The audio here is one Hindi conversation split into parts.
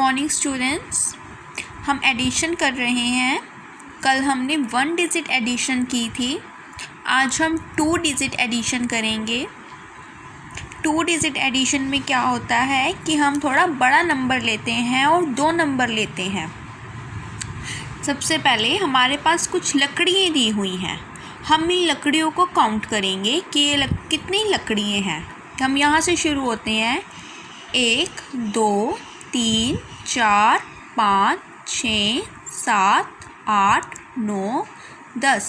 Morning students. हम एडिशन कर रहे हैं। कल हमने 1 डिजिट एडिशन की थी। आज हम 2 डिजिट एडिशन करेंगे। 2 डिजिट एडिशन में क्या होता है कि हम थोड़ा बड़ा नंबर लेते हैं और 2 नंबर लेते हैं। सबसे पहले हमारे पास कुछ लकड़ियाँ दी हुई हैं। हम इन लकड़ियों को काउंट करेंगे कि ये कितनी लकड़ियाँ हैं। हम यहाँ से शुरू होते हैं। 1 2 3 4 5 6 7 8 9 10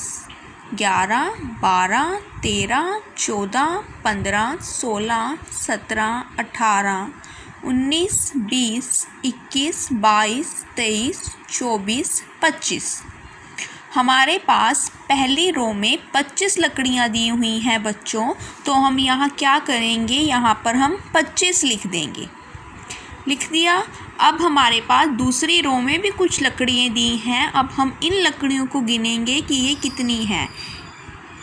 11 12 13 14 15 16 17 18 19 20 21 22 23 24 25। हमारे पास पहली रो में 25 लकड़ियाँ दी हुई हैं बच्चों। तो हम यहाँ क्या करेंगे, यहाँ पर हम 25 लिख देंगे। लिख दिया। अब हमारे पास दूसरी रो में भी कुछ लकड़ियाँ दी हैं। अब हम इन लकड़ियों को गिनेंगे कि ये कितनी हैं।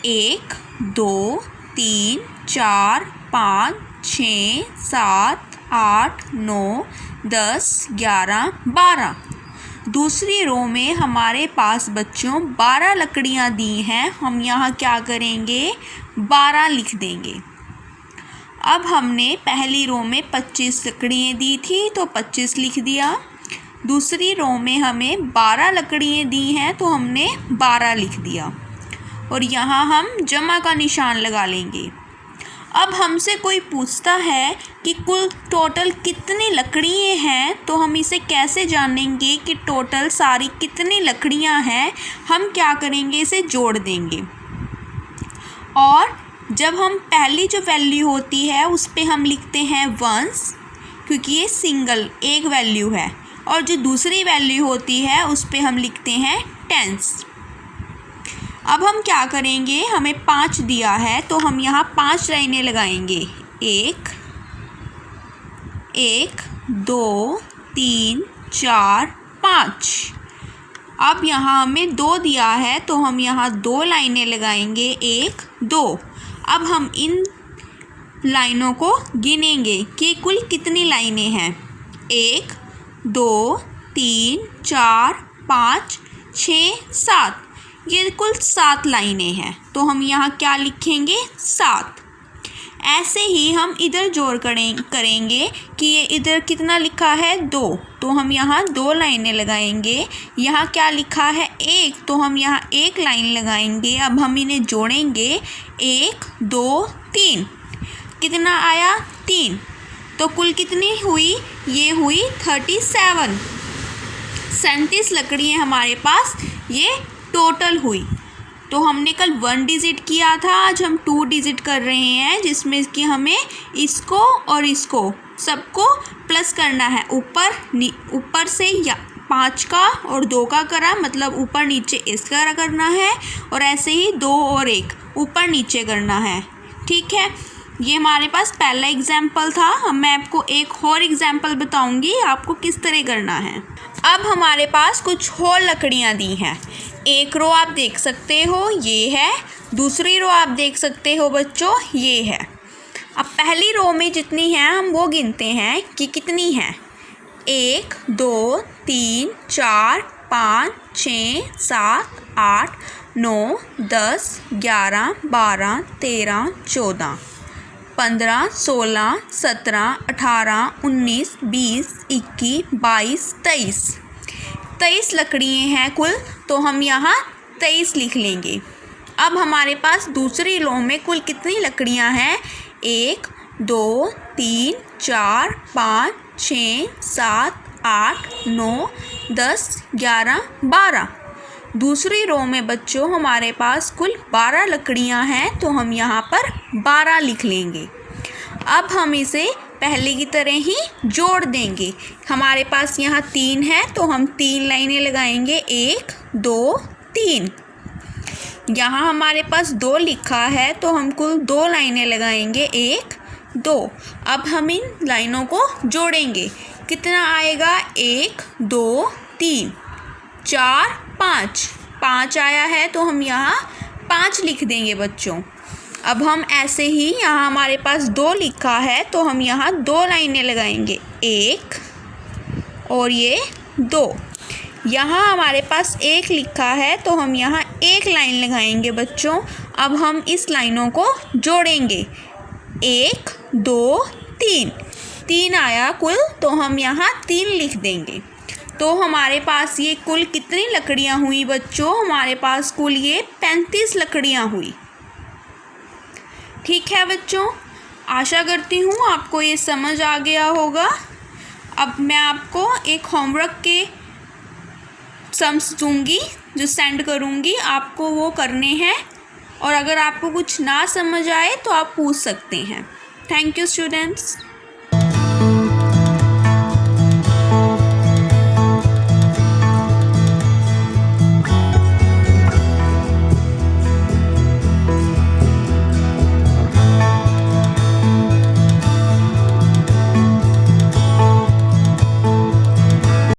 1 2 3 4 5 6 7 8 9 10 11 12। दूसरी रो में हमारे पास बच्चों 12 लकड़ियाँ दी हैं। हम यहाँ क्या करेंगे, 12 लिख देंगे। अब हमने पहली रो में 25 लकड़ियाँ दी थी तो 25 लिख दिया। दूसरी रो में हमें 12 लकड़ियाँ दी हैं तो हमने 12 लिख दिया। और यहाँ हम जमा का निशान लगा लेंगे। अब हमसे कोई पूछता है कि कुल टोटल कितनी लकड़ियाँ हैं, तो हम इसे कैसे जानेंगे कि टोटल सारी कितनी लकड़ियाँ हैं। हम क्या करेंगे, इसे जोड़ देंगे। और जब हम पहली जो वैल्यू होती है उस पे हम लिखते हैं 1s, क्योंकि ये सिंगल एक वैल्यू है। और जो दूसरी वैल्यू होती है उस पे हम लिखते हैं 10s। अब हम क्या करेंगे, हमें 5 दिया है तो हम यहाँ 5 लाइनें लगाएंगे। 1 1 2 3 4 5। अब यहाँ हमें 2 दिया है तो हम यहाँ 2 लाइनें लगाएंगे। 1 2। अब हम इन लाइनों को गिनेंगे कि कुल कितनी लाइनें हैं। 1 2 3 4 5 6 7। ये कुल 7 लाइनें हैं तो हम यहाँ क्या लिखेंगे, 7। ऐसे ही हम इधर जोड़ करेंगे कि ये इधर कितना लिखा है, 2। तो हम यहाँ 2 लाइनें लगाएंगे। यहाँ क्या लिखा है, 1। तो हम यहाँ 1 लाइन लगाएंगे। अब हम इन्हें जोड़ेंगे। 1 2 3। कितना आया, 3। तो कुल कितनी हुई, ये हुई 37। 37 लकड़ियाँ हमारे पास ये टोटल हुई। तो हमने कल 1 डिजिट किया था, आज हम 2 डिजिट कर रहे हैं, जिसमें कि हमें इसको और इसको सबको प्लस करना है। ऊपर से या 5 का और 2 का करा, मतलब ऊपर नीचे इसका करना है। और ऐसे ही 2 और 1 ऊपर नीचे करना है। ठीक है, ये हमारे पास पहला एग्जाम्पल था। हम मैं आपको एक और एग्जाम्पल बताऊंगी आपको किस तरह करना है। अब हमारे पास कुछ और लकड़ियाँ दी हैं। एक रो आप देख सकते हो, ये है। दूसरी रो आप देख सकते हो बच्चों, ये है। अब पहली रो में जितनी हैं हम वो गिनते हैं कि कितनी हैं। 1 2 3 4 5 6 7 8 9 10 11 12 13 14 15 16 17 18 19 20 21 22 23। 23 लकड़ियाँ हैं कुल, तो हम यहाँ 23 लिख लेंगे। अब हमारे पास दूसरी रो में कुल कितनी लकड़ियाँ हैं। 1 2 3 4 5 6 7 8 9 10 11 12। दूसरी रो में बच्चों हमारे पास कुल 12 लकड़ियाँ हैं तो हम यहाँ पर 12 लिख लेंगे। अब हम इसे पहले की तरह ही जोड़ देंगे। हमारे पास यहाँ 3 है तो हम 3 लाइनें लगाएंगे। 1 2 3। यहाँ हमारे पास 2 लिखा है तो हम कुल 2 लाइनें लगाएंगे। 1 2। अब हम इन लाइनों को जोड़ेंगे। कितना आएगा, 1 2 3 4 5। 5 आया है तो हम यहाँ 5 लिख देंगे बच्चों। अब हम ऐसे ही यहाँ हमारे पास 2 लिखा है तो हम यहाँ 2 लाइनें लगाएंगे। 1 और ये 2। यहाँ हमारे पास 1 लिखा है तो हम यहाँ 1 लाइन लगाएंगे बच्चों। अब हम इस लाइनों को जोड़ेंगे। 1 2 3, 3 आया कुल, तो हम यहाँ 3 लिख देंगे। तो हमारे पास ये कुल कितनी लकड़ियाँ हुई बच्चों? हमारे पास कुल ये 35 लकड़ियाँ हुई। ठीक है बच्चों, आशा करती हूँ आपको ये समझ आ गया होगा। अब मैं आपको एक होमवर्क के सम्स दूँगी जो सेंड करूँगी, आपको वो करने हैं, और अगर आपको कुछ ना समझ आए तो आप पूछ सकते हैं। Thank you students.